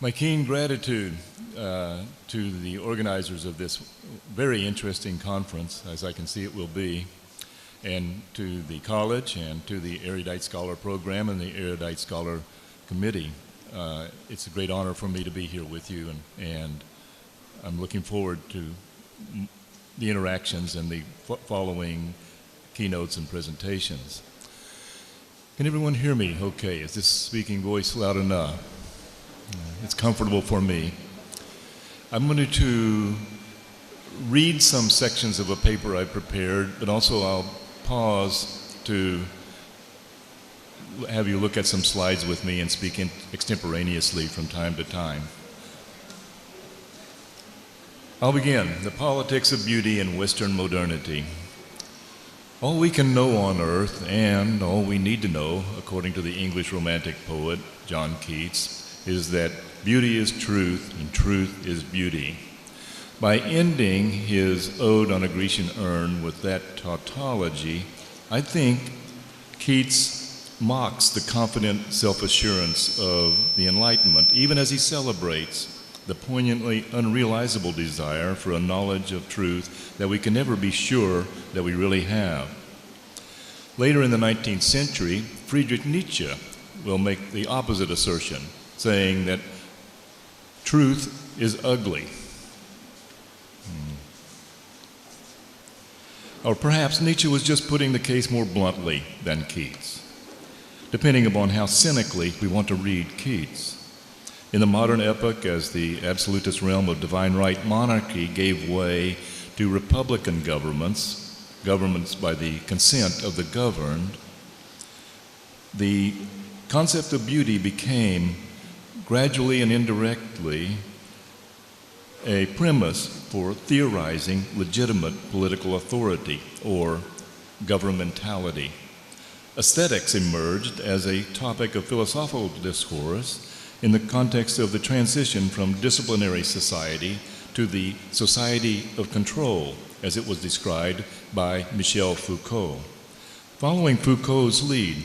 My keen gratitude to the organizers of this very interesting conference, as I can see it will be, and to the college and to the Erudite Scholar Program and the Erudite Scholar Committee. It's a great honor for me to be here with you, and I'm looking forward to the interactions and the following keynotes and presentations. Can everyone hear me okay? Is this speaking voice loud enough? It's comfortable for me. I'm going to read some sections of a paper I prepared, but also I'll pause to have you look at some slides with me and speak extemporaneously from time to time. I'll begin. The politics of beauty in Western modernity. All we can know on earth, and all we need to know, according to the English Romantic poet John Keats, is that beauty is truth and truth is beauty. By ending his Ode on a Grecian Urn with that tautology, I think Keats mocks the confident self-assurance of the Enlightenment, even as he celebrates the poignantly unrealizable desire for a knowledge of truth that we can never be sure that we really have. Later in the 19th century, Friedrich Nietzsche will make the opposite assertion, saying that truth is ugly. Or perhaps Nietzsche was just putting the case more bluntly than Keats, depending upon how cynically we want to read Keats. In the modern epoch, as the absolutist realm of divine right monarchy gave way to republican governments by the consent of the governed, the concept of beauty became gradually and indirectly a premise for theorizing legitimate political authority or governmentality. Aesthetics emerged as a topic of philosophical discourse in the context of the transition from disciplinary society to the society of control, as it was described by Michel Foucault. Following Foucault's lead,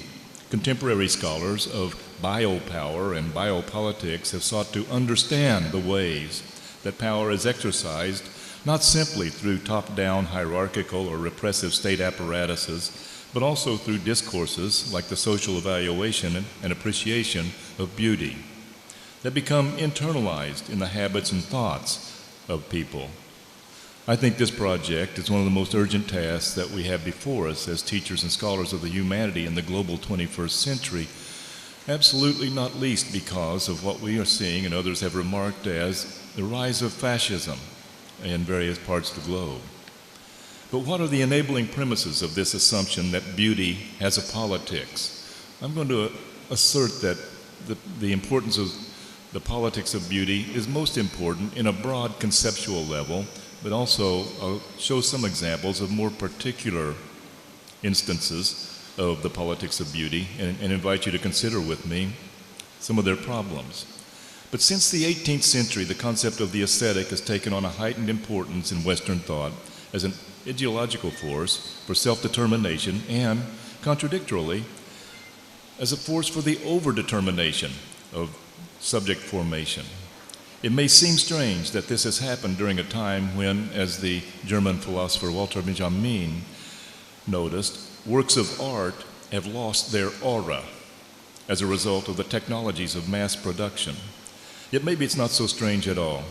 contemporary scholars of biopower and biopolitics have sought to understand the ways that power is exercised not simply through top-down hierarchical or repressive state apparatuses, but also through discourses like the social evaluation and appreciation of beauty that become internalized in the habits and thoughts of people. I think this project is one of the most urgent tasks that we have before us as teachers and scholars of the humanity in the global 21st century, absolutely not least because of what we are seeing and others have remarked as the rise of fascism in various parts of the globe. But what are the enabling premises of this assumption that beauty has a politics? I'm going to assert that the importance of the politics of beauty is most important in a broad conceptual level, but also I'll show some examples of more particular instances of the politics of beauty and invite you to consider with me some of their problems. But since the 18th century, the concept of the aesthetic has taken on a heightened importance in Western thought as an ideological force for self-determination and, contradictorily, as a force for the overdetermination of subject formation. It may seem strange that this has happened during a time when, as the German philosopher Walter Benjamin noticed, works of art have lost their aura as a result of the technologies of mass production. Yet maybe it's not so strange at all.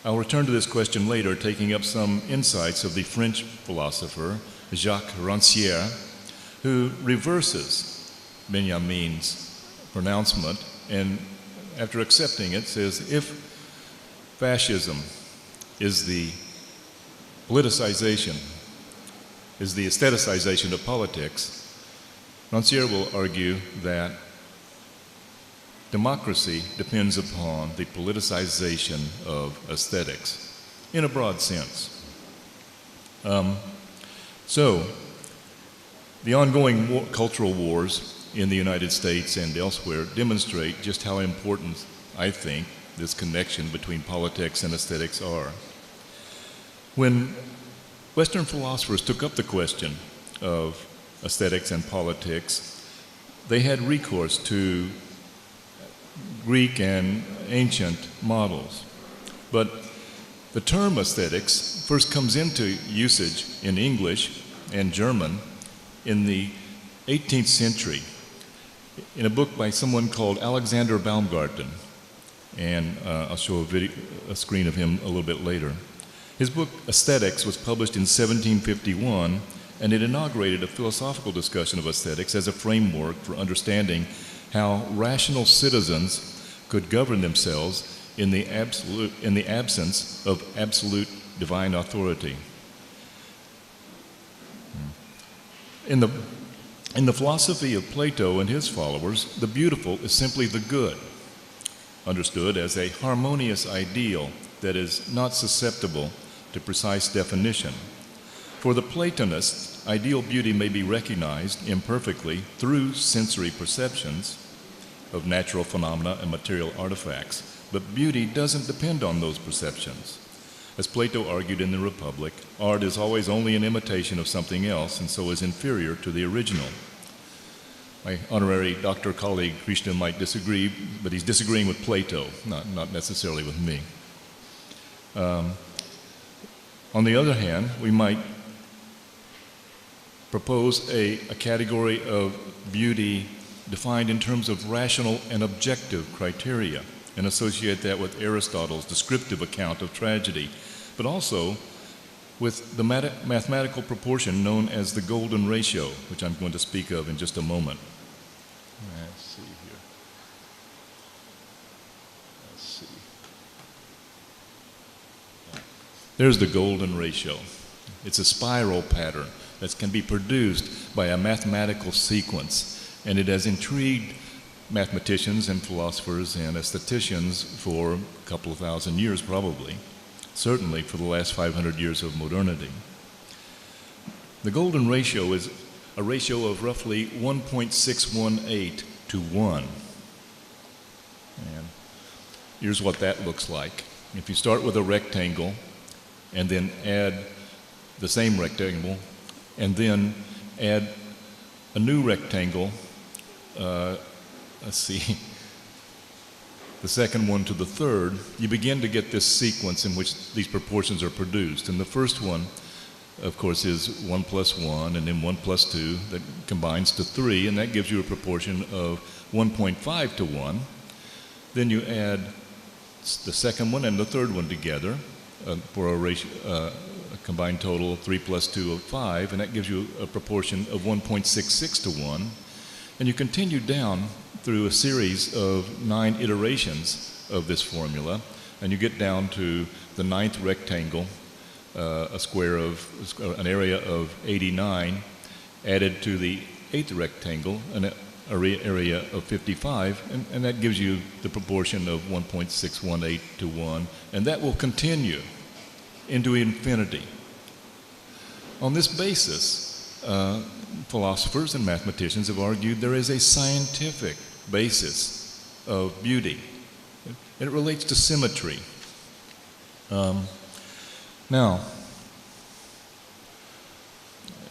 I'll return to this question later, taking up some insights of the French philosopher Jacques Rancière, who reverses Benjamin's pronouncement and, after accepting it, says, if fascism is the politicization, is the aestheticization of politics, Rancière will argue that democracy depends upon the politicization of aesthetics, in a broad sense. So, the ongoing cultural wars in the United States and elsewhere demonstrate just how important, I think, this connection between politics and aesthetics are. When Western philosophers took up the question of aesthetics and politics, they had recourse to Greek and ancient models. But the term aesthetics first comes into usage in English and German in the 18th century in a book by someone called Alexander Baumgarten. And I'll show a screen of him a little bit later. His book, Aesthetics, was published in 1751, and it inaugurated a philosophical discussion of aesthetics as a framework for understanding how rational citizens could govern themselves in the absence of absolute divine authority. In the philosophy of Plato and his followers, the beautiful is simply the good, understood as a harmonious ideal that is not susceptible to precise definition. For the Platonists, ideal beauty may be recognized imperfectly through sensory perceptions of natural phenomena and material artifacts, but beauty doesn't depend on those perceptions. As Plato argued in the Republic, art is always only an imitation of something else and so is inferior to the original. My honorary doctor colleague Krishna might disagree, but he's disagreeing with Plato, not necessarily with me. On the other hand, we might propose a category of beauty defined in terms of rational and objective criteria and associate that with Aristotle's descriptive account of tragedy, but also with the mathematical proportion known as the golden ratio, which I'm going to speak of in just a moment. Let's see here. Let's see. There's the golden ratio. It's a spiral pattern that can be produced by a mathematical sequence, and it has intrigued mathematicians and philosophers and aestheticians for a couple of thousand years probably, certainly for the last 500 years of modernity. The golden ratio is a ratio of roughly 1.618 to 1. And here's what that looks like. If you start with a rectangle and then add the same rectangle and then add a new rectangle, let's see, the second one to the third, you begin to get this sequence in which these proportions are produced. And the first one, of course, is 1 plus 1, and then 1 plus 2, that combines to 3, and that gives you a proportion of 1.5 to 1. Then you add the second one and the third one together for a ratio, a combined total of 3 plus 2 of 5, and that gives you a proportion of 1.66 to 1. And you continue down through a series of 9 iterations of this formula, and you get down to the 9th rectangle, an area of 89, added to the 8th rectangle, an area of 55, and that gives you the proportion of 1.618 to 1, and that will continue into infinity. On this basis, philosophers and mathematicians have argued there is a scientific basis of beauty, and it relates to symmetry. Now,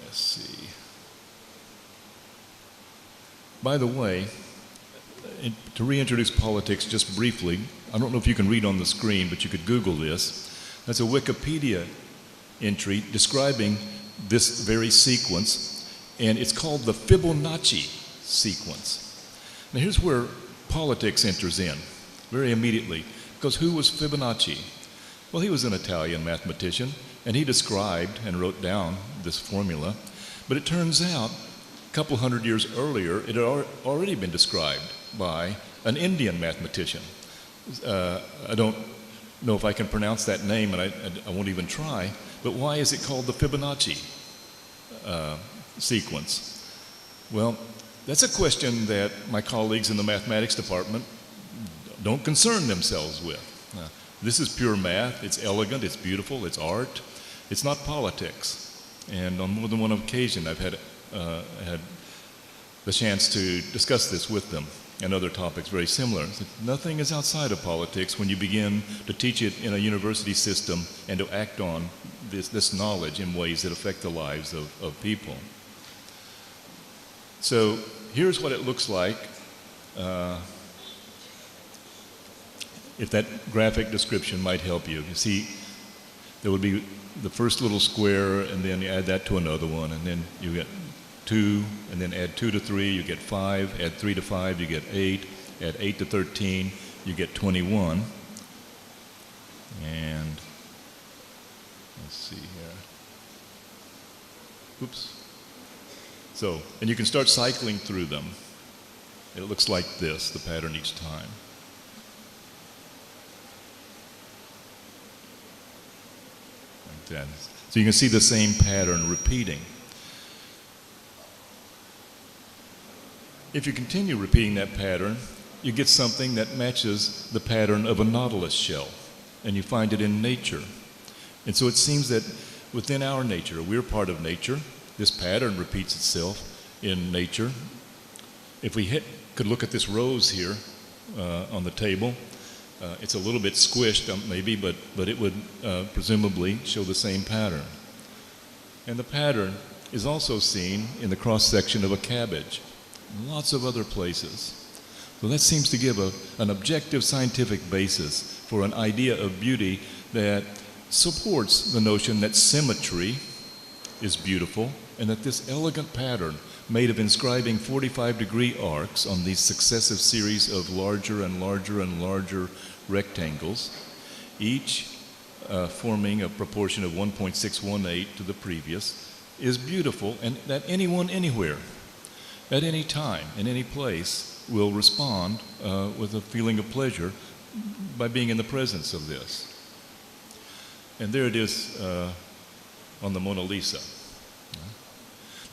let's see. By the way, to reintroduce politics just briefly, I don't know if you can read on the screen, but you could Google this. That's a Wikipedia entry describing this very sequence, and it's called the Fibonacci sequence. Now here's where politics enters in very immediately, because who was Fibonacci? Well, he was an Italian mathematician, and he described and wrote down this formula, but it turns out a couple hundred years earlier it had already been described by an Indian mathematician. I don't know if I can pronounce that name, and I won't even try, but why is it called the Fibonacci sequence? Well, that's a question that my colleagues in the mathematics department don't concern themselves with. This is pure math. It's elegant, it's beautiful, it's art. It's not politics. And on more than one occasion, I've had the chance to discuss this with them and other topics very similar. Nothing is outside of politics when you begin to teach it in a university system and to act on this knowledge in ways that affect the lives of people. So here's what it looks like if that graphic description might help you. You see, there would be the first little square, and then you add that to another one, and then you get 2, and then add 2 to 3, you get 5, add 3 to 5, you get 8, add 8 to 13, you get 21. And let's see here. Oops. So, and you can start cycling through them. It looks like this, the pattern each time. Like that. So you can see the same pattern repeating. If you continue repeating that pattern, you get something that matches the pattern of a nautilus shell, and you find it in nature. And so it seems that within our nature, we're part of nature. This pattern repeats itself in nature. If we could look at this rose here on the table, it's a little bit squished maybe, but it would presumably show the same pattern. And the pattern is also seen in the cross-section of a cabbage, and lots of other places. So that seems to give an objective scientific basis for an idea of beauty that supports the notion that symmetry is beautiful, and that this elegant pattern made of inscribing 45-degree arcs on these successive series of larger and larger and larger rectangles, each forming a proportion of 1.618 to the previous, is beautiful, and that anyone anywhere, at any time, in any place, will respond with a feeling of pleasure by being in the presence of this. And there it is on the Mona Lisa.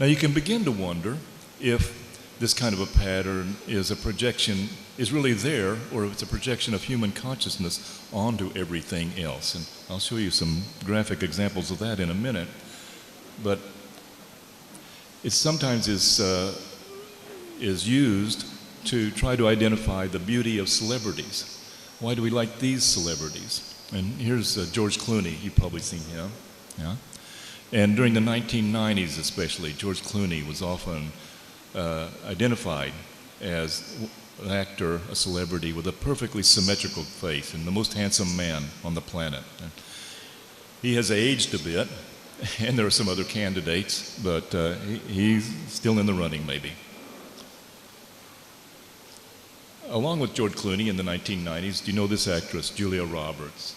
Now you can begin to wonder if this kind of a pattern is a projection, is really there, or if it's a projection of human consciousness onto everything else. And I'll show you some graphic examples of that in a minute. But it sometimes is used to try to identify the beauty of celebrities. Why do we like these celebrities? And here's George Clooney. You've probably seen him. Yeah? And during the 1990s especially, George Clooney was often identified as an actor, a celebrity with a perfectly symmetrical face and the most handsome man on the planet. And he has aged a bit, and there are some other candidates, but he's still in the running maybe. Along with George Clooney in the 1990s, do you know this actress, Julia Roberts?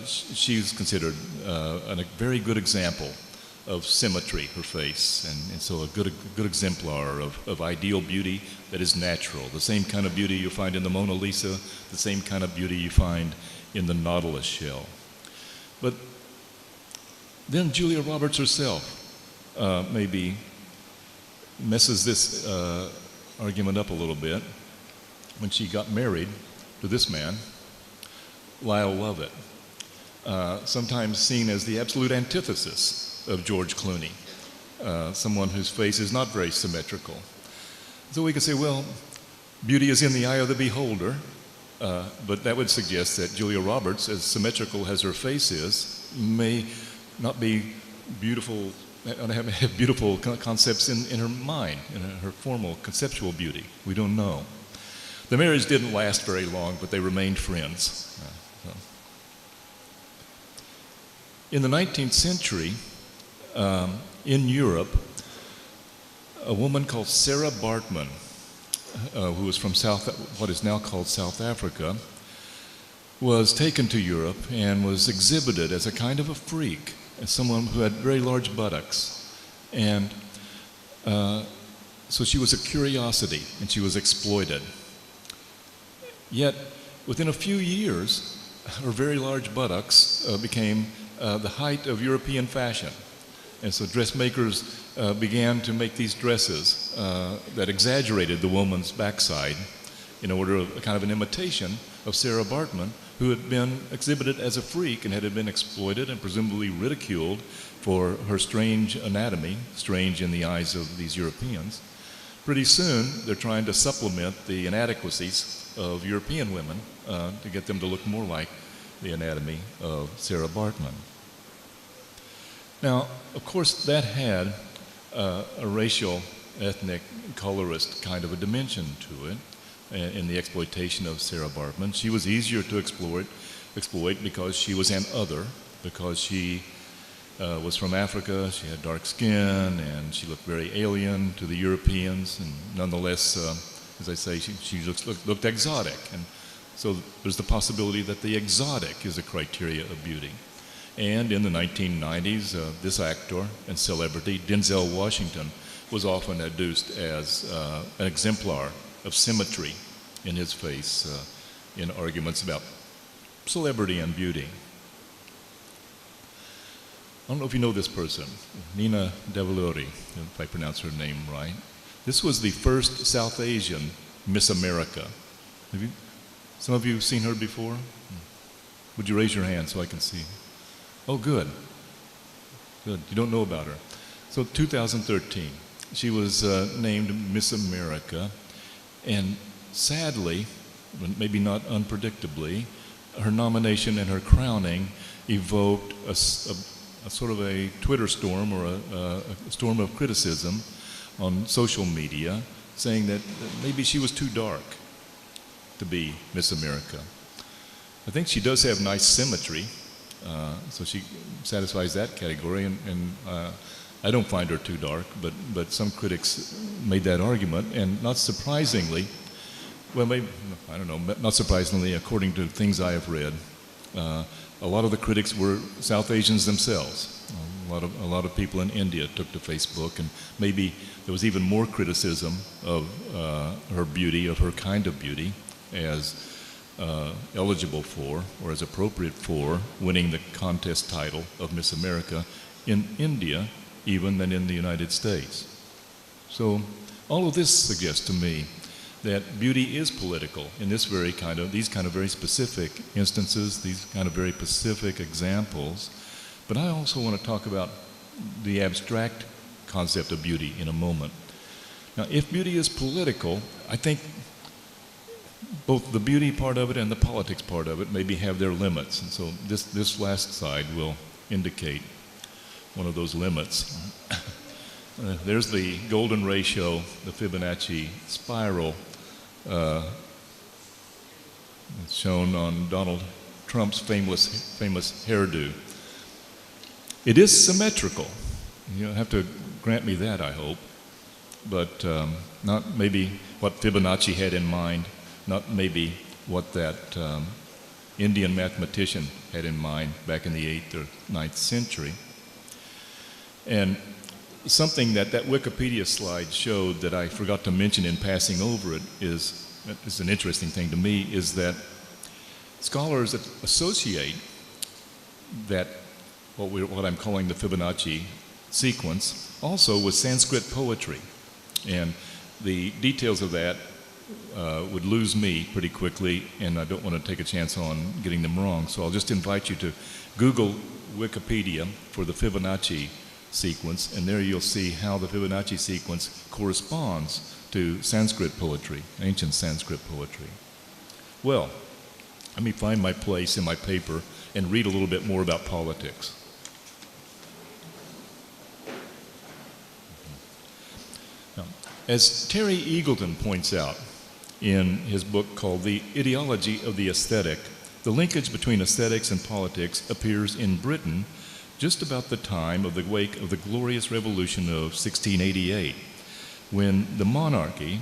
She's considered a very good example of symmetry, her face, and so a good exemplar of ideal beauty that is natural. The same kind of beauty you find in the Mona Lisa, the same kind of beauty you find in the nautilus shell. But then Julia Roberts herself maybe messes this argument up a little bit when she got married to this man, Lyle Lovett, sometimes seen as the absolute antithesis of George Clooney, someone whose face is not very symmetrical. So we could say, well, beauty is in the eye of the beholder, but that would suggest that Julia Roberts, as symmetrical as her face is, may not be beautiful, have beautiful concepts in her mind, in her formal conceptual beauty. We don't know. The marriage didn't last very long, but they remained friends. In the 19th century, in Europe, a woman called Sarah Bartman, who was from what is now called South Africa, was taken to Europe and was exhibited as a kind of a freak, as someone who had very large buttocks. And so she was a curiosity, and she was exploited. Yet, within a few years, her very large buttocks became the height of European fashion. And so dressmakers began to make these dresses that exaggerated the woman's backside in order of a kind of an imitation of Sarah Bartman, who had been exhibited as a freak and had been exploited and presumably ridiculed for her strange anatomy, strange in the eyes of these Europeans. Pretty soon, they're trying to supplement the inadequacies of European women to get them to look more like the anatomy of Sarah Bartman. Now, of course, that had a racial, ethnic, colorist kind of a dimension to it. in the exploitation of Sarah Bartman. She was easier to exploit because she was an other, because she was from Africa, she had dark skin, and she looked very alien to the Europeans, and nonetheless, as I say, she looked exotic. And so there's the possibility that the exotic is a criteria of beauty. And in the 1990s, this actor and celebrity, Denzel Washington, was often adduced as an exemplar of symmetry in his face in arguments about celebrity and beauty. I don't know if you know this person, Nina Devalori, if I pronounce her name right. This was the first South Asian Miss America. Some of you seen her before? Would you raise your hand so I can see? Oh, good. Good. You don't know about her. So 2013, she was named Miss America, and sadly, maybe not unpredictably, her nomination and her crowning evoked a sort of a Twitter storm or a storm of criticism on social media, saying that maybe she was too dark to be Miss America. I think she does have nice symmetry, so she satisfies that category, and I don't find her too dark, but some critics made that argument, and not surprisingly, well, maybe, I don't know, not surprisingly, according to things I have read, a lot of the critics were South Asians themselves. A lot of people in India took to Facebook, and maybe there was even more criticism of her beauty, of her kind of beauty, as eligible for, or as appropriate for, winning the contest title of Miss America in India, even than in the United States. So all of this suggests to me that beauty is political in these kind of very specific instances, these kind of very specific examples. But I also want to talk about the abstract concept of beauty in a moment. Now, if beauty is political, I think both the beauty part of it and the politics part of it maybe have their limits. And so this last slide will indicate one of those limits. There's the golden ratio, the Fibonacci spiral, shown on Donald Trump's famous hairdo. It is symmetrical. You don't have to grant me that, I hope, but not maybe what Fibonacci had in mind, not maybe what that Indian mathematician had in mind back in the 8th or 9th century. And something that Wikipedia slide showed that I forgot to mention in passing over it is an interesting thing to me, is that scholars associate that what I'm calling the Fibonacci sequence also with Sanskrit poetry. And the details of that would lose me pretty quickly, and I don't want to take a chance on getting them wrong. So I'll just invite you to Google Wikipedia for the Fibonacci sequence, and there you'll see how the Fibonacci sequence corresponds to Sanskrit poetry, ancient Sanskrit poetry. Well, let me find my place in my paper and read a little bit more about politics. Now, as Terry Eagleton points out in his book called The Ideology of the Aesthetic, the linkage between aesthetics and politics appears in Britain just about the time of the wake of the Glorious Revolution of 1688, when the monarchy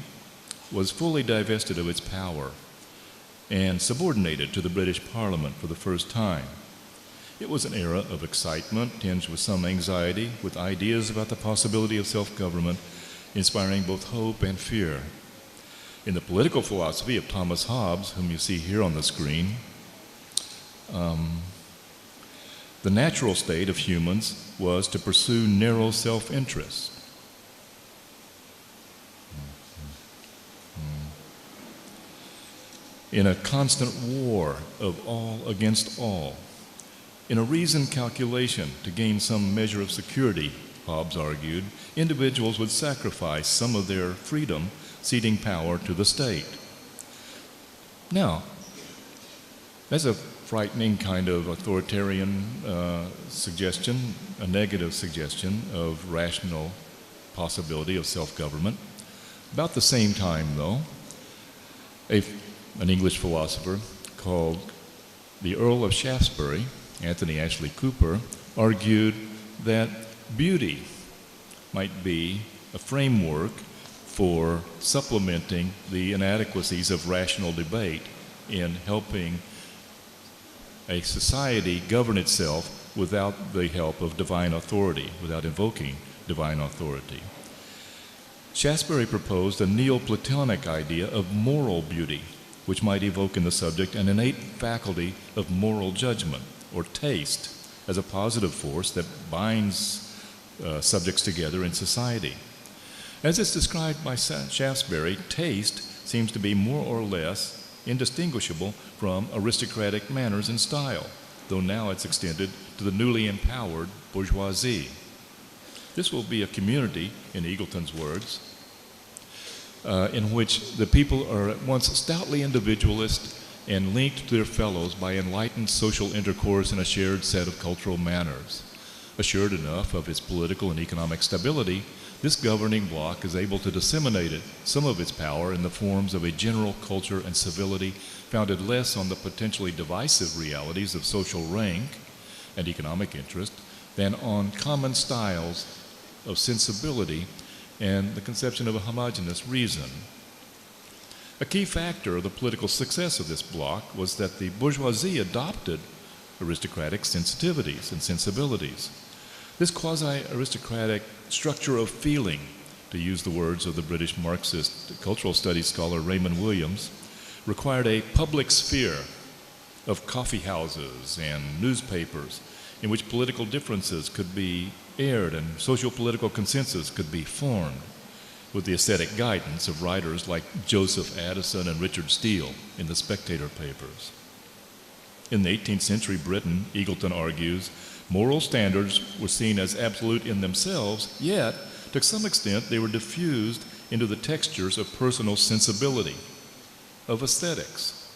was fully divested of its power and subordinated to the British Parliament for the first time. It was an era of excitement tinged with some anxiety, with ideas about the possibility of self-government, inspiring both hope and fear. In the political philosophy of Thomas Hobbes, whom you see here on the screen, the natural state of humans was to pursue narrow self-interest. In a constant war of all against all, in a reasoned calculation to gain some measure of security, Hobbes argued, individuals would sacrifice some of their freedom, ceding power to the state. Now, that's a frightening kind of authoritarian suggestion, a negative suggestion of rational possibility of self-government. About the same time, though, An English philosopher called the Earl of Shaftesbury, Anthony Ashley Cooper, argued that beauty might be a framework for supplementing the inadequacies of rational debate in helping a society govern itself without the help of divine authority, without invoking divine authority. Shaftesbury proposed a Neoplatonic idea of moral beauty, which might evoke in the subject an innate faculty of moral judgment or taste as a positive force that binds subjects together in society. As it's described by Shaftesbury, taste seems to be more or less indistinguishable from aristocratic manners and style, though now it's extended to the newly empowered bourgeoisie. This will be a community, in Eagleton's words, in which the people are at once stoutly individualist and linked to their fellows by enlightened social intercourse and a shared set of cultural manners. Assured enough of its political and economic stability, this governing bloc is able to disseminate some of its power in the forms of a general culture and civility founded less on the potentially divisive realities of social rank and economic interest than on common styles of sensibility and the conception of a homogeneous reason. A key factor of the political success of this bloc was that the bourgeoisie adopted aristocratic sensitivities and sensibilities. This quasi-aristocratic structure of feeling, to use the words of the British Marxist cultural studies scholar Raymond Williams, required a public sphere of coffee houses and newspapers in which political differences could be aired and social-political consensus could be formed, with the aesthetic guidance of writers like Joseph Addison and Richard Steele in the Spectator papers. In the 18th century Britain, Eagleton argues, moral standards were seen as absolute in themselves, yet, to some extent, they were diffused into the textures of personal sensibility, of aesthetics.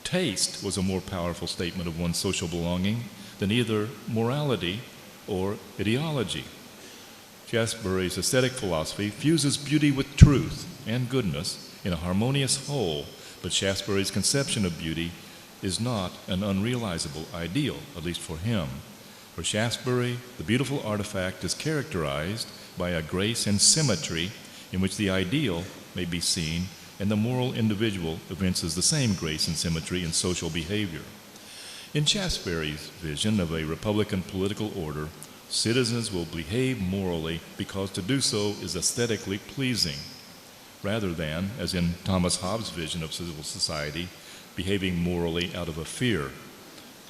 Taste was a more powerful statement of one's social belonging than either morality or ideology. Shaftesbury's aesthetic philosophy fuses beauty with truth and goodness in a harmonious whole, but Shaftesbury's conception of beauty is not an unrealizable ideal, at least for him. For Shaftesbury, the beautiful artifact is characterized by a grace and symmetry in which the ideal may be seen and the moral individual evinces the same grace and symmetry in social behavior. In Shaftesbury's vision of a republican political order, citizens will behave morally because to do so is aesthetically pleasing, rather than, as in Thomas Hobbes' vision of civil society, behaving morally out of a fear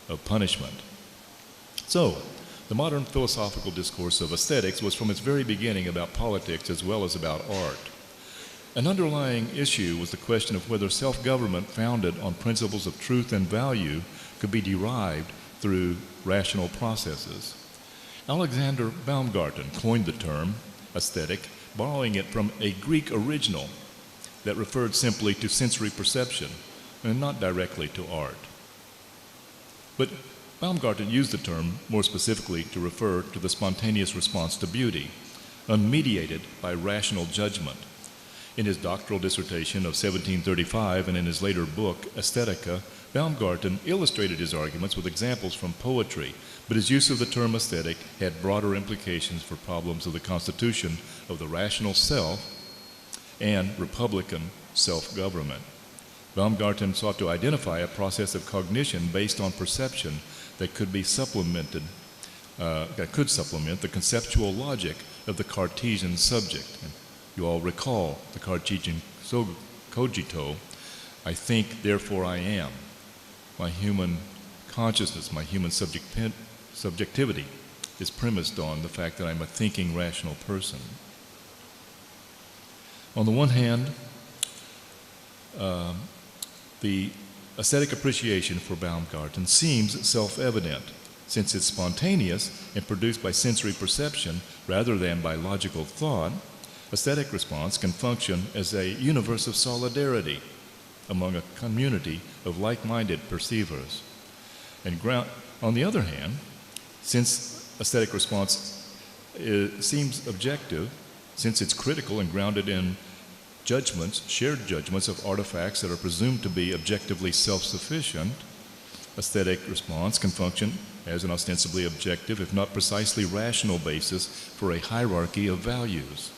of punishment. So, the modern philosophical discourse of aesthetics was from its very beginning about politics as well as about art. An underlying issue was the question of whether self-government founded on principles of truth and value could be derived through rational processes. Alexander Baumgarten coined the term aesthetic, borrowing it from a Greek original that referred simply to sensory perception and not directly to art. But Baumgarten used the term more specifically to refer to the spontaneous response to beauty, unmediated by rational judgment. In his doctoral dissertation of 1735 and in his later book, Aesthetica, Baumgarten illustrated his arguments with examples from poetry, but his use of the term aesthetic had broader implications for problems of the constitution of the rational self and republican self-government. Baumgarten sought to identify a process of cognition based on perception that could be supplemented, that could supplement the conceptual logic of the Cartesian subject. And you all recall the Cartesian cogito, I think, therefore I am. My human consciousness, my human subjectivity is premised on the fact that I'm a thinking, rational person. On the one hand, the aesthetic appreciation for Baumgarten seems self-evident, since it's spontaneous and produced by sensory perception rather than by logical thought. Aesthetic response can function as a universe of solidarity among a community of like-minded perceivers. And on the other hand, since aesthetic response seems objective, since it's critical and grounded in judgments, shared judgments of artifacts that are presumed to be objectively self-sufficient, aesthetic response can function as an ostensibly objective, if not precisely rational basis for a hierarchy of values.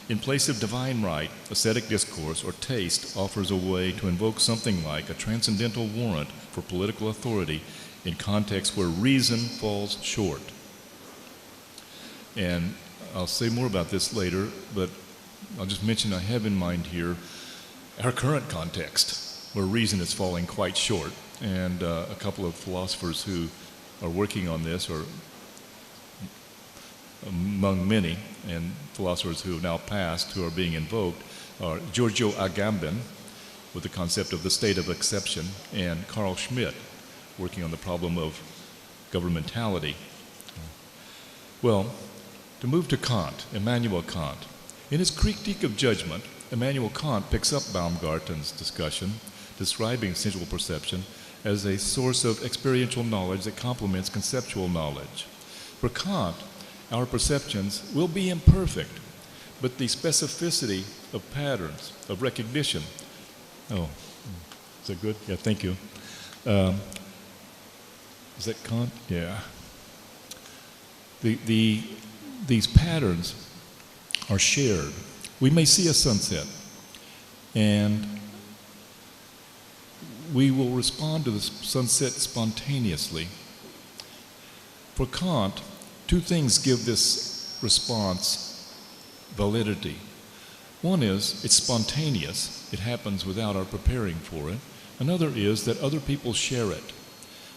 In place of divine right, aesthetic discourse or taste offers a way to invoke something like a transcendental warrant for political authority in contexts where reason falls short. And I'll say more about this later, but I'll just mention I have in mind here our current context, where reason is falling quite short. And a couple of philosophers who are working on this, or among many, and philosophers who have now passed, who are being invoked, are Giorgio Agamben, with the concept of the state of exception, and Carl Schmitt, working on the problem of governmentality. Well, to move to Kant, Immanuel Kant. In his Critique of Judgment, Immanuel Kant picks up Baumgarten's discussion, describing sensual perception as a source of experiential knowledge that complements conceptual knowledge. For Kant, our perceptions will be imperfect, but the specificity of patterns, of recognition. Oh, is that good? Yeah, thank you. Is that Kant? Yeah. These patterns are shared. We may see a sunset, and we will respond to the sunset spontaneously. For Kant, two things give this response validity. One is it's spontaneous. It happens without our preparing for it. Another is that other people share it.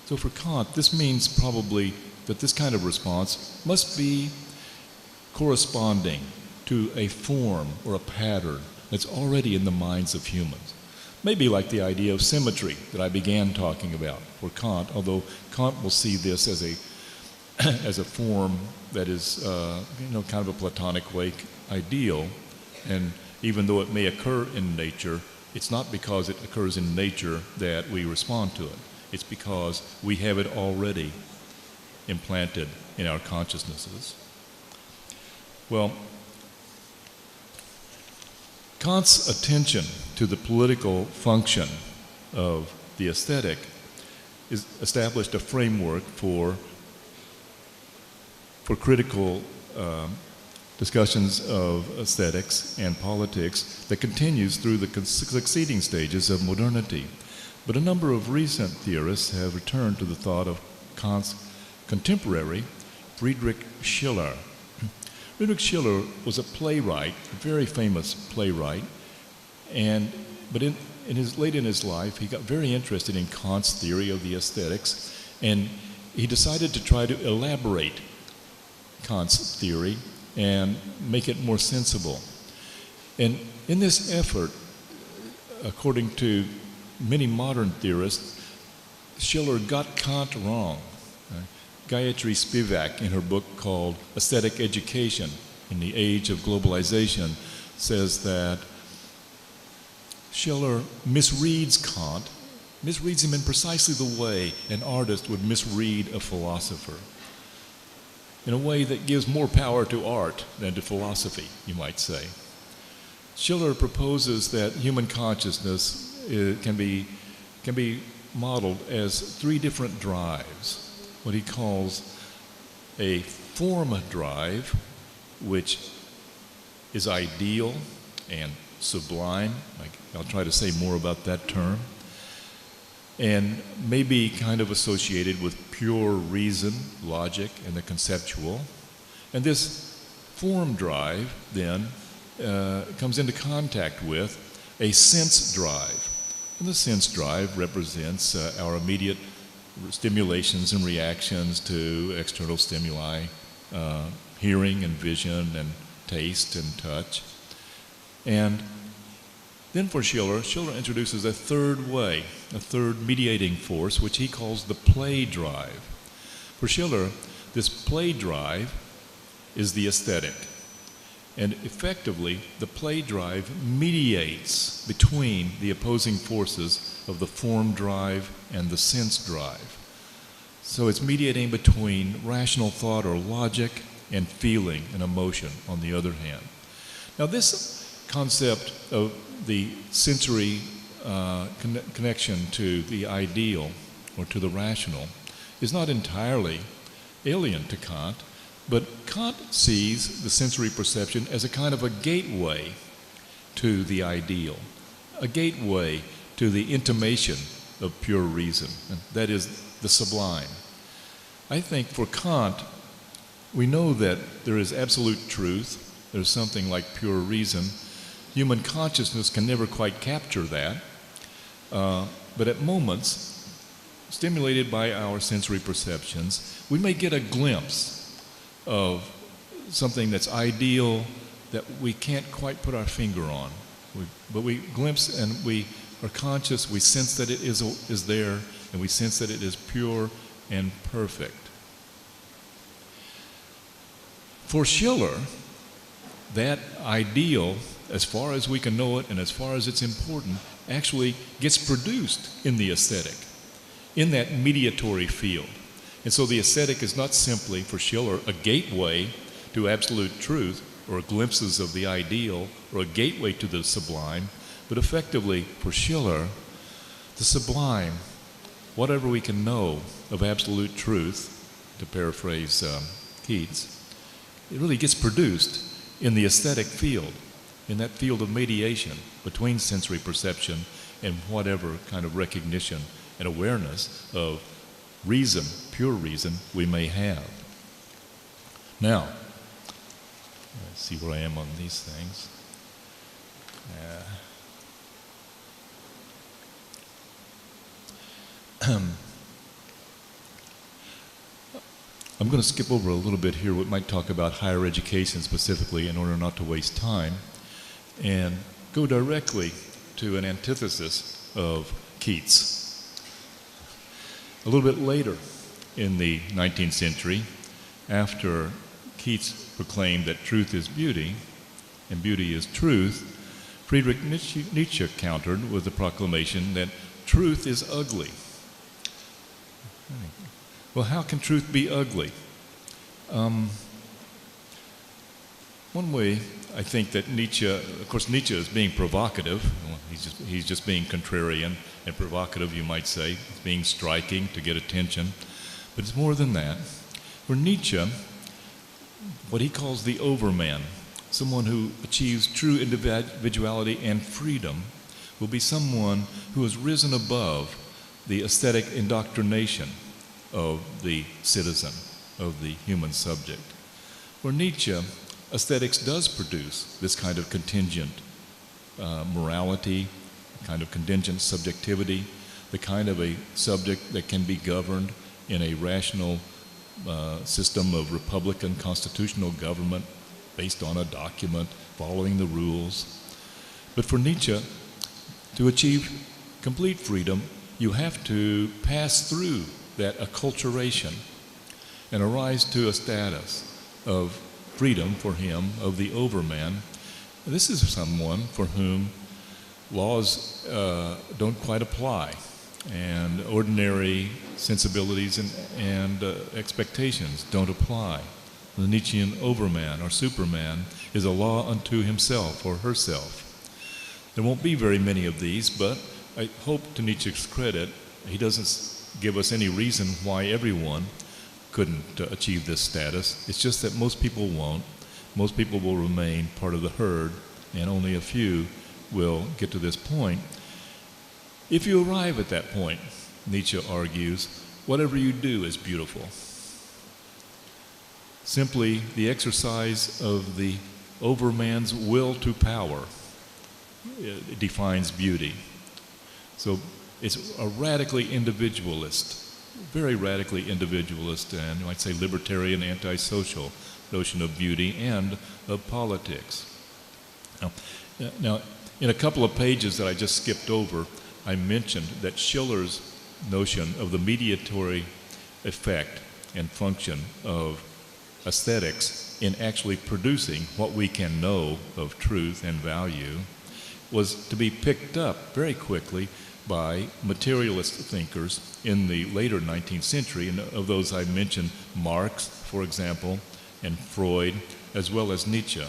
So for Kant, this means probably that this kind of response must be corresponding to a form or a pattern that's already in the minds of humans. Maybe like the idea of symmetry that I began talking about for Kant, although Kant will see this as a form that is, kind of a Platonic-like ideal, and even though it may occur in nature, it's not because it occurs in nature that we respond to it. It's because we have it already implanted in our consciousnesses. Well, Kant's attention to the political function of the aesthetic is established a framework for critical discussions of aesthetics and politics that continues through the succeeding stages of modernity. But a number of recent theorists have returned to the thought of Kant's contemporary, Friedrich Schiller. Friedrich Schiller was a playwright, a very famous playwright, but late in his life, he got very interested in Kant's theory of the aesthetics, and he decided to try to elaborate Kant's theory and make it more sensible. And in this effort, according to many modern theorists, Schiller got Kant wrong. Gayatri Spivak, in her book called Aesthetic Education in the Age of Globalization, says that Schiller misreads Kant, misreads him in precisely the way an artist would misread a philosopher, in a way that gives more power to art than to philosophy, you might say. Schiller proposes that human consciousness can be modeled as three different drives. What he calls a form drive, which is ideal and sublime. I'll try to say more about that term. And maybe kind of associated with pure reason, logic, and the conceptual. And this form drive then comes into contact with a sense drive. And the sense drive represents our immediate stimulations and reactions to external stimuli, hearing and vision and taste and touch. And then for Schiller introduces a third way, a third mediating force, which he calls the play drive. For Schiller, this play drive is the aesthetic. And effectively, the play drive mediates between the opposing forces of the form drive and the sense drive. So it's mediating between rational thought or logic and feeling and emotion on the other hand. Now this concept of the sensory connection to the ideal or to the rational is not entirely alien to Kant, but Kant sees the sensory perception as a kind of a gateway to the ideal, a gateway to the intimation of pure reason, and that is the sublime. I think for Kant, we know that there is absolute truth, there's something like pure reason. Human consciousness can never quite capture that, but at moments, stimulated by our sensory perceptions, we may get a glimpse of something that's ideal that we can't quite put our finger on. But we glimpse and we are conscious, we sense that it is there, and we sense that it is pure and perfect. For Schiller, that ideal, as far as we can know it and as far as it's important, actually gets produced in the aesthetic, in that mediatory field. And so the aesthetic is not simply, for Schiller, a gateway to absolute truth or glimpses of the ideal or a gateway to the sublime, but effectively, for Schiller, the sublime, whatever we can know of absolute truth, to paraphrase Keats, it really gets produced in the aesthetic field, in that field of mediation between sensory perception and whatever kind of recognition and awareness of reason, pure reason, we may have. Now, let's see where I am on these things. I'm going to skip over a little bit here. We might talk about higher education specifically in order not to waste time, and go directly to an antithesis of Keats. A little bit later in the 19th century, after Keats proclaimed that truth is beauty and beauty is truth, Friedrich Nietzsche countered with the proclamation that truth is ugly. Well, how can truth be ugly? One way I think that Nietzsche, of course Nietzsche is being provocative, he's just being contrarian and provocative, you might say. He's being striking to get attention. But it's more than that. For Nietzsche, what he calls the overman, someone who achieves true individuality and freedom, will be someone who has risen above the aesthetic indoctrination of the citizen, of the human subject. For Nietzsche, aesthetics does produce this kind of contingent morality, kind of contingent subjectivity, the kind of a subject that can be governed in a rational system of republican constitutional government based on a document, following the rules. But for Nietzsche, to achieve complete freedom, you have to pass through that acculturation and arise to a status of freedom for him, of the overman. This is someone for whom laws don't quite apply, and ordinary sensibilities and expectations don't apply. The Nietzschean overman or superman is a law unto himself or herself. There won't be very many of these, but I hope, to Nietzsche's credit, he doesn't give us any reason why everyone couldn't achieve this status. It's just that most people won't. Most people will remain part of the herd, and only a few will get to this point. If you arrive at that point, Nietzsche argues, whatever you do is beautiful. Simply the exercise of the overman's will to power it defines beauty. So it's a radically individualist, very radically individualist, and you might say libertarian, antisocial notion of beauty and of politics. Now, in a couple of pages that I just skipped over, I mentioned that Schiller's notion of the mediatory effect and function of aesthetics in actually producing what we can know of truth and value was to be picked up very quickly by materialist thinkers in the later 19th century, and of those I mentioned Marx, for example, and Freud, as well as Nietzsche.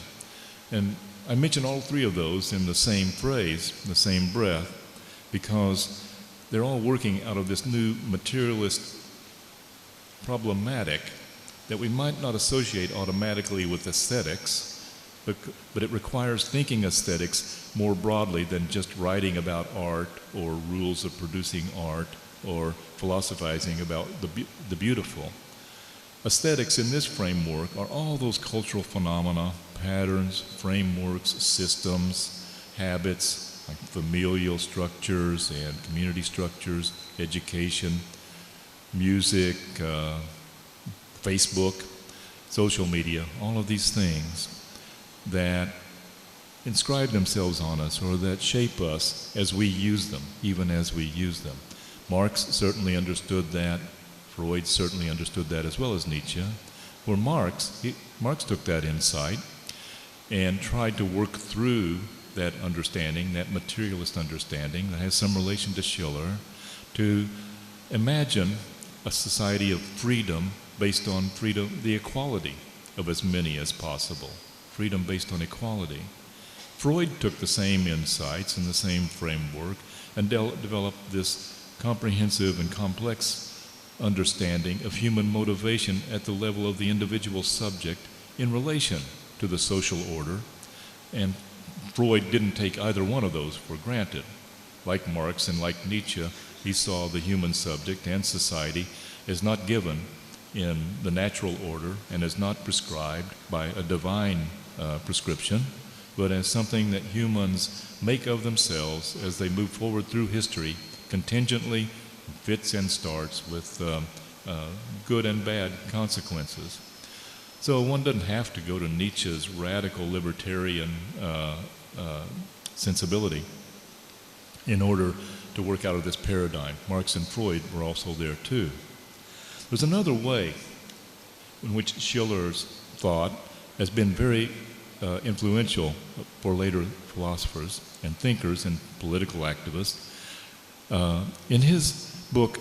And I mention all three of those in the same phrase, the same breath, because they're all working out of this new materialist problematic that we might not associate automatically with aesthetics, but it requires thinking aesthetics more broadly than just writing about art or rules of producing art or philosophizing about the beautiful. Aesthetics in this framework are all those cultural phenomena, patterns, frameworks, systems, habits, like familial structures and community structures, education, music, Facebook, social media, all of these things that inscribe themselves on us or that shape us as we use them, even as we use them. Marx certainly understood that. Freud certainly understood that, as well as Nietzsche. Where Marx took that insight and tried to work through that understanding, that materialist understanding that has some relation to Schiller, to imagine a society of freedom based on freedom, the equality of as many as possible. Freedom based on equality. Freud took the same insights and the same framework and developed this comprehensive and complex understanding of human motivation at the level of the individual subject in relation to the social order. And Freud didn't take either one of those for granted. Like Marx and like Nietzsche, he saw the human subject and society as not given in the natural order and as not prescribed by a divine prescription, but as something that humans make of themselves as they move forward through history, contingently, fits and starts with good and bad consequences. So one doesn't have to go to Nietzsche's radical libertarian sensibility in order to work out of this paradigm. Marx and Freud were also there too. There's another way in which Schiller's thought has been very influential for later philosophers and thinkers and political activists. In his book,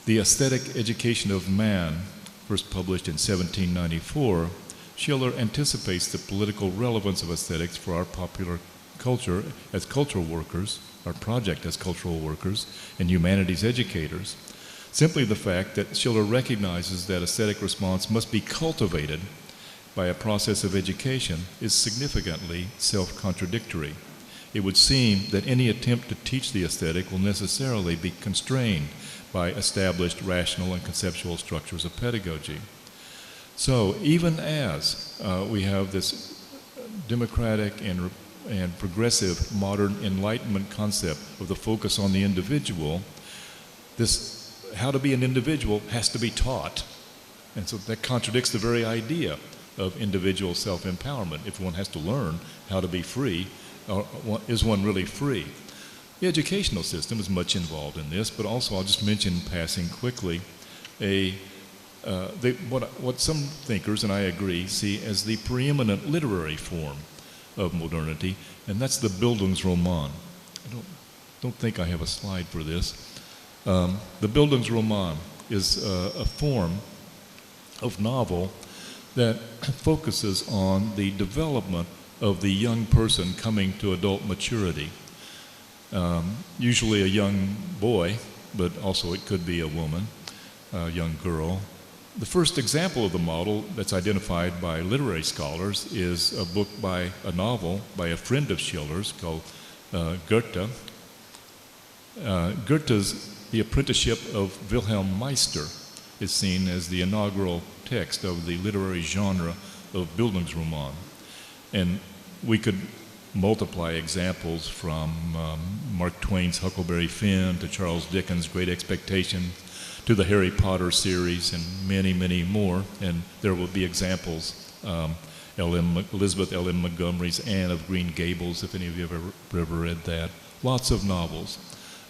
The Aesthetic Education of Man, first published in 1794, Schiller anticipates the political relevance of aesthetics for our popular culture as cultural workers, our project as cultural workers, and humanities educators. Simply the fact that Schiller recognizes that aesthetic response must be cultivated by a process of education is significantly self-contradictory. It would seem that any attempt to teach the aesthetic will necessarily be constrained by established rational and conceptual structures of pedagogy. So even as we have this democratic and progressive modern Enlightenment concept of the focus on the individual, this how to be an individual has to be taught. And so that contradicts the very idea of individual self-empowerment. If one has to learn how to be free, is one really free? The educational system is much involved in this, but also I'll just mention passing quickly what some thinkers, and I agree, see as the preeminent literary form of modernity, and that's the Bildungsroman. I don't think I have a slide for this. The Bildungsroman is a form of novel that focuses on the development of the young person coming to adult maturity. Usually a young boy, but also it could be a woman, a young girl. The first example of the model that's identified by literary scholars is a novel by a friend of Schiller's called Goethe. Goethe's The Apprenticeship of Wilhelm Meister is seen as the inaugural text of the literary genre of Bildungsroman. And we could multiply examples from Mark Twain's Huckleberry Finn to Charles Dickens' Great Expectations to the Harry Potter series and many, many more. And there will be examples. Elizabeth L.M. Montgomery's Anne of Green Gables, if any of you have ever read that. Lots of novels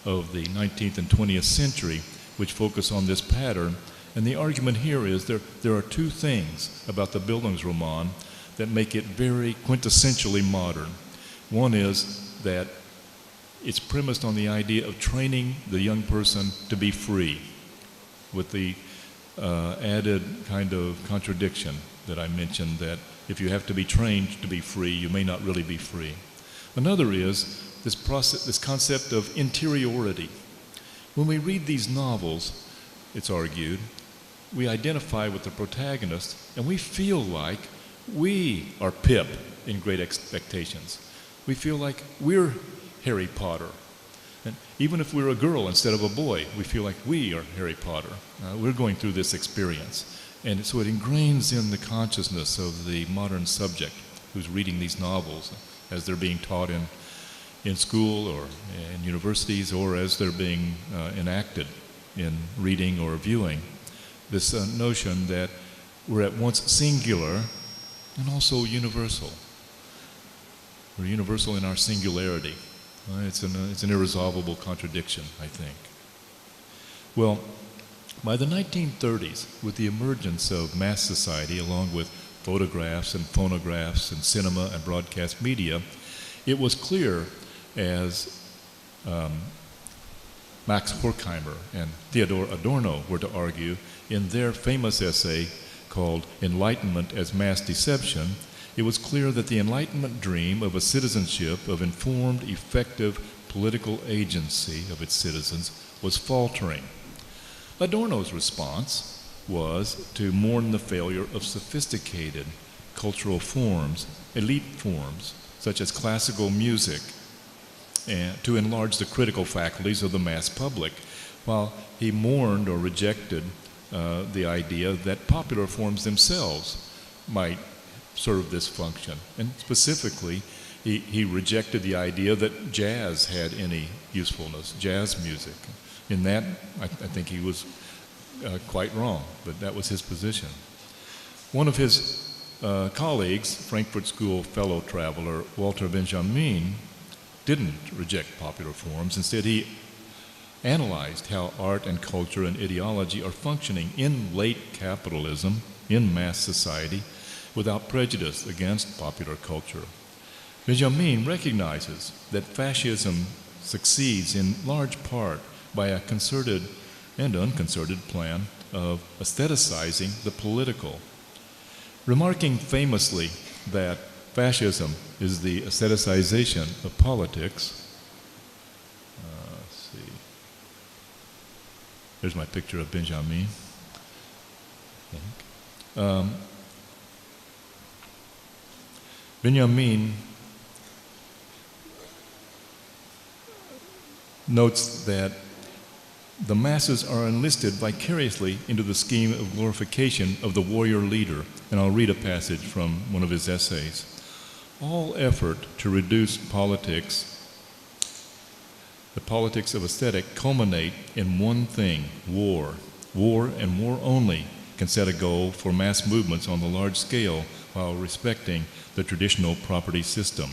of the 19th and 20th century which focus on this pattern. And the argument here is there are two things about the Bildungsroman that make it very quintessentially modern. One is that it's premised on the idea of training the young person to be free, with the added kind of contradiction that I mentioned, that if you have to be trained to be free, you may not really be free. Another is this concept of interiority. When we read these novels, it's argued, we identify with the protagonist and we feel like we are Pip in Great Expectations. We feel like we're Harry Potter. And even if we're a girl instead of a boy, we feel like we are Harry Potter. We're going through this experience. And so it ingrains in the consciousness of the modern subject who's reading these novels as they're being taught in school or in universities, or as they're being enacted in reading or viewing. This notion that we're at once singular and also universal. We're universal in our singularity. It's an irresolvable contradiction, I think. Well, by the 1930s, with the emergence of mass society, along with photographs and phonographs and cinema and broadcast media, it was clear, as Max Horkheimer and Theodor Adorno were to argue in their famous essay called Enlightenment as Mass Deception, it was clear that the Enlightenment dream of a citizenship of informed, effective political agency of its citizens was faltering. Adorno's response was to mourn the failure of sophisticated cultural forms, elite forms, such as classical music, and to enlarge the critical faculties of the mass public, while he mourned or rejected the idea that popular forms themselves might serve this function. And specifically, he rejected the idea that jazz had any usefulness, jazz music. In that, I think he was quite wrong, but that was his position. One of his colleagues, Frankfurt School fellow traveler Walter Benjamin, didn't reject popular forms. Instead, he analyzed how art and culture and ideology are functioning in late capitalism, in mass society, without prejudice against popular culture. Benjamin recognizes that fascism succeeds in large part by a concerted and unconcerted plan of aestheticizing the political, remarking famously that fascism is the aestheticization of politics. Let's see. There's my picture of Benjamin. Benjamin notes that the masses are enlisted vicariously into the scheme of glorification of the warrior leader. And I'll read a passage from one of his essays. All effort to reduce politics, the politics of aesthetic, culminate in one thing: war. War and war only can set a goal for mass movements on the large scale while respecting the traditional property system.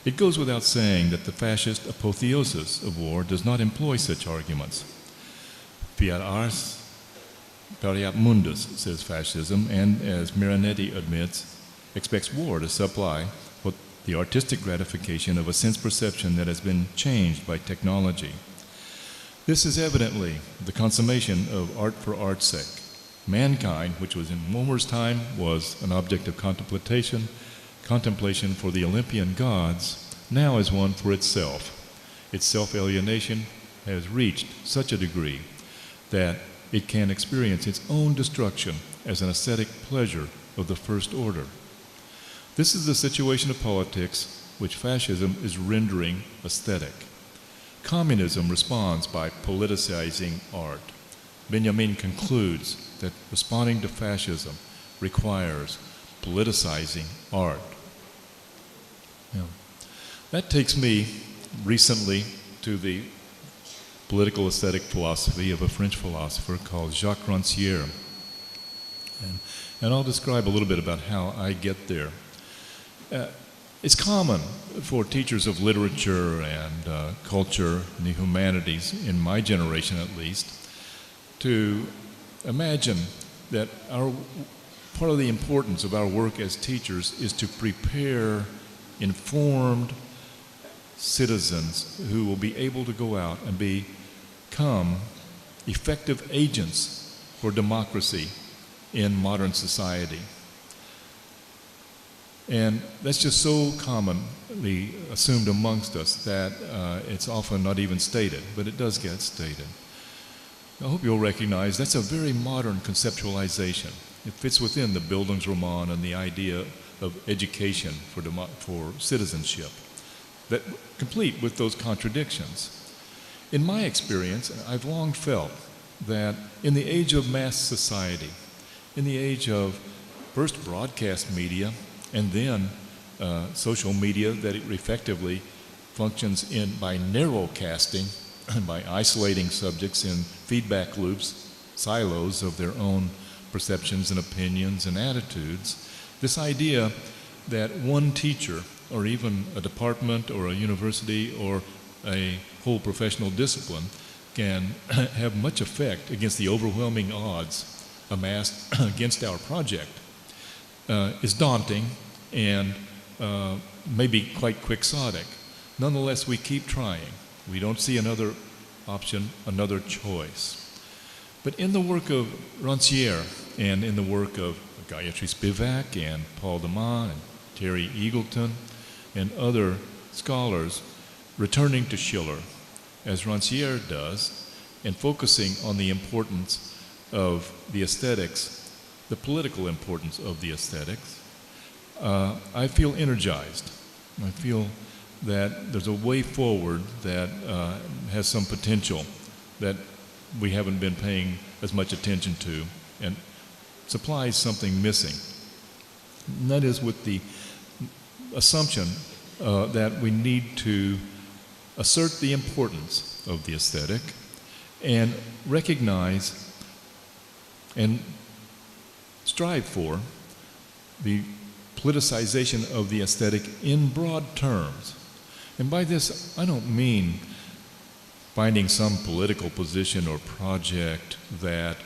It goes without saying that the fascist apotheosis of war does not employ such arguments. Fiat ars, pariat mundus, says fascism, and as Marinetti admits, expects war to supply what the artistic gratification of a sense perception that has been changed by technology. This is evidently the consummation of art for art's sake. Mankind, which was in Homer's time, was an object of contemplation for the Olympian gods, now is one for itself. Its self-alienation has reached such a degree that it can experience its own destruction as an aesthetic pleasure of the first order. This is the situation of politics which fascism is rendering aesthetic. Communism responds by politicizing art. Benjamin concludes that responding to fascism requires politicizing art. Yeah. That takes me recently to the political aesthetic philosophy of a French philosopher called Jacques Rancière. And I'll describe a little bit about how I get there. It's common for teachers of literature and culture and the humanities, in my generation at least, to imagine that part of the importance of our work as teachers is to prepare informed citizens who will be able to go out and become effective agents for democracy in modern society. And that's just so commonly assumed amongst us that it's often not even stated, but it does get stated. I hope you'll recognize that's a very modern conceptualization. It fits within the Bildungsroman and the idea of education for citizenship, that complete with those contradictions. In my experience, I've long felt that in the age of mass society, in the age of first broadcast media and then social media that it effectively functions by narrowcasting, by isolating subjects in feedback loops, silos of their own perceptions and opinions and attitudes, this idea that one teacher or even a department or a university or a whole professional discipline can have much effect against the overwhelming odds amassed against our project is daunting and maybe quite quixotic. Nonetheless, we keep trying. We don't see another option, another choice. But in the work of Rancière and in the work of Gayatri Spivak and Paul Deman and Terry Eagleton and other scholars returning to Schiller, as Rancière does, and focusing on the importance of the aesthetics, the political importance of the aesthetics, I feel energized. I feel that there's a way forward that has some potential that we haven't been paying as much attention to and supplies something missing. And that is with the assumption that we need to assert the importance of the aesthetic and recognize and strive for the politicization of the aesthetic in broad terms. And by this, I don't mean finding some political position or project that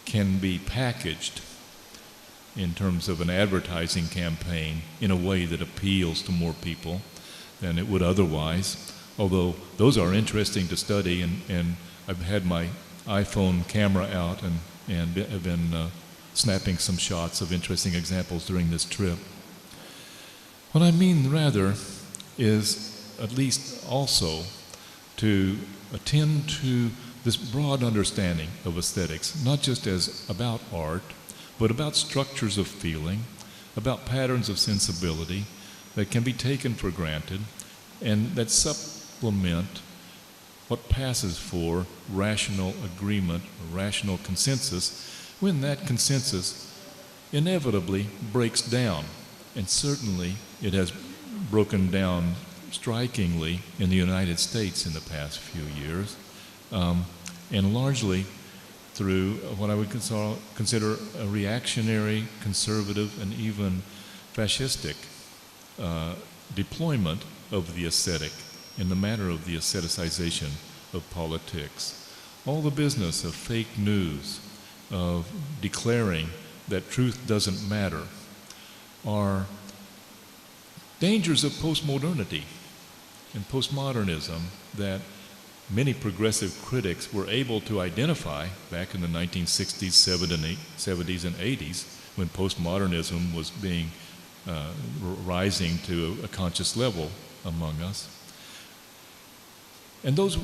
can be packaged in terms of an advertising campaign in a way that appeals to more people than it would otherwise, although those are interesting to study, and I've had my iPhone camera out and have been snapping some shots of interesting examples during this trip. What I mean rather is at least also to attend to this broad understanding of aesthetics, not just as about art, but about structures of feeling, about patterns of sensibility that can be taken for granted and that supplement what passes for rational agreement or rational consensus when that consensus inevitably breaks down. And certainly it has broken down strikingly in the United States in the past few years, and largely through what I would consider a reactionary, conservative, and even fascistic deployment of the aesthetic in the matter of the aestheticization of politics. All the business of fake news, of declaring that truth doesn't matter, are dangers of postmodernity and postmodernism that many progressive critics were able to identify back in the 1960s, 70s, and 80s when postmodernism was being rising to a conscious level among us. And those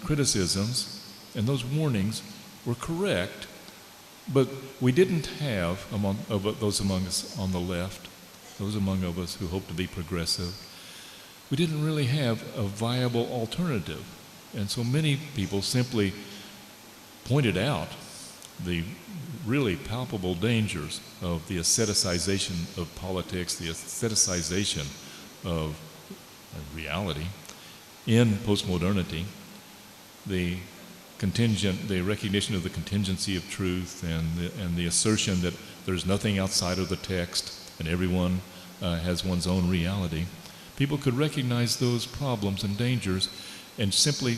criticisms and those warnings were correct, but we didn't have, those among us on the left, those among us who hope to be progressive, we didn't really have a viable alternative. And so many people simply pointed out the really palpable dangers of the aestheticization of politics, the aestheticization of reality in postmodernity, the recognition of the contingency of truth and the assertion that there's nothing outside of the text and everyone has one's own reality. People could recognize those problems and dangers and simply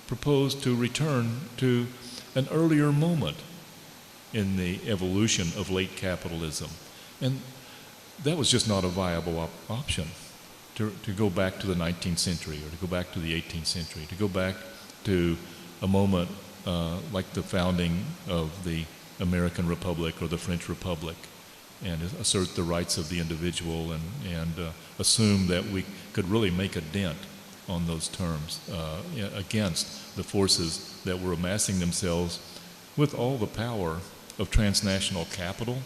propose to return to an earlier moment in the evolution of late capitalism. And that was just not a viable option, to go back to the 19th century or to go back to the 18th century, to go back to a moment like the founding of the American Republic or the French Republic, and assert the rights of the individual and assume that we could really make a dent on those terms against the forces that were amassing themselves with all the power of transnational capital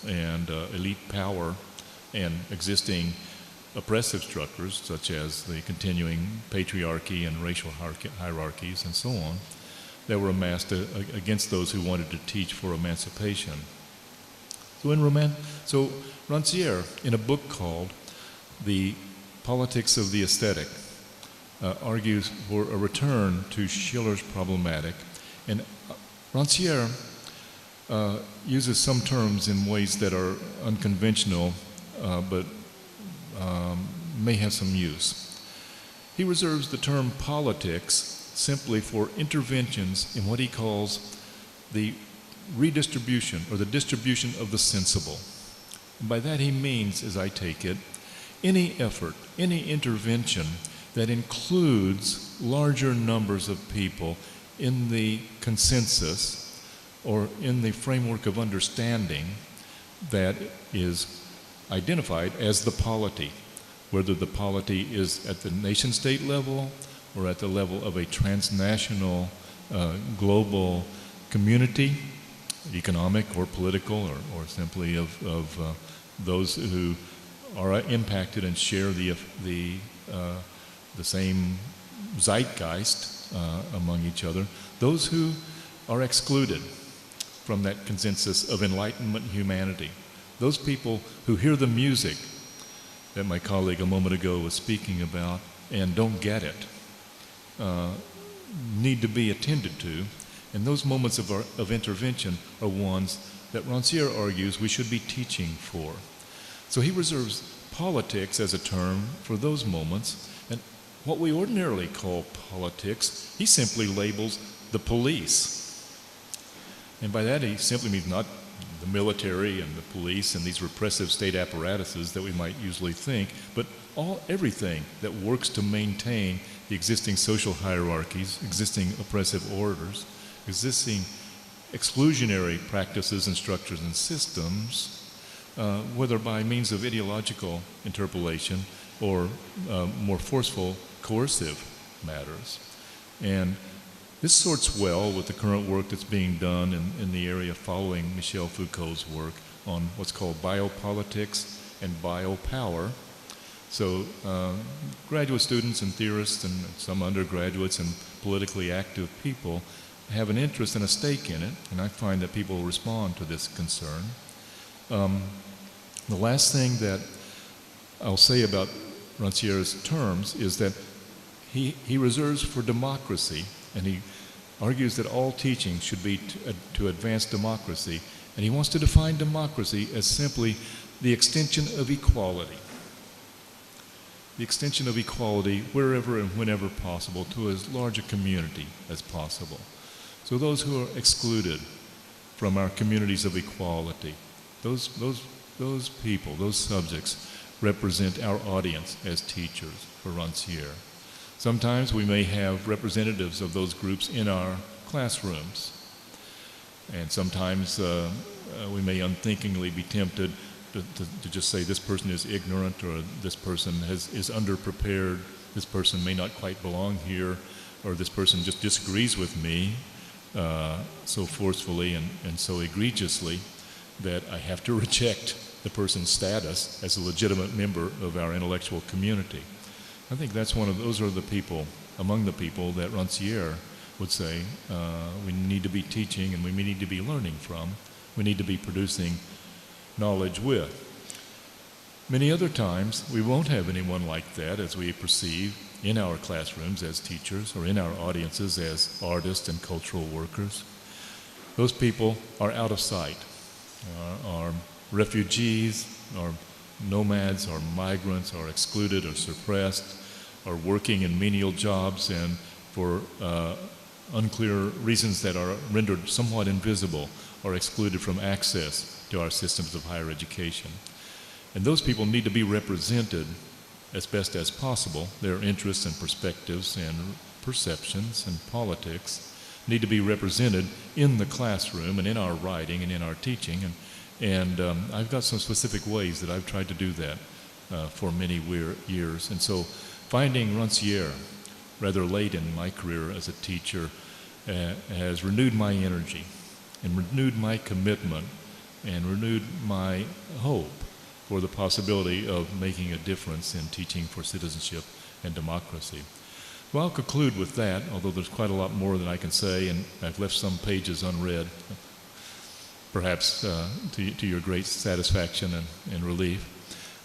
and elite power and existing oppressive structures such as the continuing patriarchy and racial hierarchies and so on that were amassed against those who wanted to teach for emancipation. So Rancière, in a book called The Politics of the Aesthetic, argues for a return to Schiller's problematic. And Rancière uses some terms in ways that are unconventional, but may have some use. He reserves the term politics simply for interventions in what he calls the redistribution or the distribution of the sensible. And by that he means, as I take it, any effort, any intervention that includes larger numbers of people in the consensus or in the framework of understanding that is identified as the polity, whether the polity is at the nation-state level or at the level of a transnational, global community, economic or political, or simply of those who are impacted and share the same zeitgeist among each other, those who are excluded from that consensus of Enlightenment humanity, those people who hear the music that my colleague a moment ago was speaking about and don't get it, need to be attended to. And those moments of intervention are ones that Rancière argues we should be teaching for. So he reserves politics as a term for those moments, and what we ordinarily call politics, he simply labels the police. And by that he simply means not the military and the police and these repressive state apparatuses that we might usually think, but everything that works to maintain the existing social hierarchies, existing oppressive orders, existing exclusionary practices and structures and systems, whether by means of ideological interpolation or more forceful, coercive matters. And this sorts well with the current work that's being done in the area following Michel Foucault's work on what's called biopolitics and biopower. So graduate students and theorists and some undergraduates and politically active people have an interest and a stake in it, and I find that people respond to this concern. The last thing that I'll say about Rancière's terms is that he reserves for democracy, and he argues that all teaching should be to advance democracy, and he wants to define democracy as simply the extension of equality. The extension of equality wherever and whenever possible to as large a community as possible. So those who are excluded from our communities of equality, those people, those subjects represent our audience as teachers for Rancière. Sometimes we may have representatives of those groups in our classrooms. And sometimes we may unthinkingly be tempted to just say this person is ignorant, or this person is underprepared, this person may not quite belong here, or this person just disagrees with me so forcefully and so egregiously that I have to reject the person's status as a legitimate member of our intellectual community. I think that's those are the people, among the people that Rancière would say we need to be teaching and we need to be learning from, we need to be producing knowledge with. Many other times we won't have anyone like that as we perceive in our classrooms as teachers or in our audiences as artists and cultural workers. Those people are out of sight, are refugees, are nomads, are migrants, are excluded or suppressed, are working in menial jobs and for unclear reasons that are rendered somewhat invisible, are excluded from access to our systems of higher education. And those people need to be represented as best as possible. Their interests and perspectives and perceptions and politics need to be represented in the classroom and in our writing and in our teaching. And I've got some specific ways that I've tried to do that for many years. And so finding Rancière rather late in my career as a teacher has renewed my energy and renewed my commitment and renewed my hope for the possibility of making a difference in teaching for citizenship and democracy. Well, I'll conclude with that, although there's quite a lot more than I can say, and I've left some pages unread, perhaps to your great satisfaction and relief.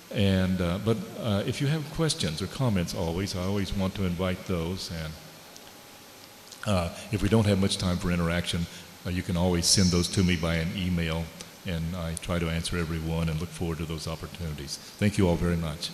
But if you have questions or comments I always want to invite those. And if we don't have much time for interaction, you can always send those to me by an email, and I try to answer every one and look forward to those opportunities. Thank you all very much.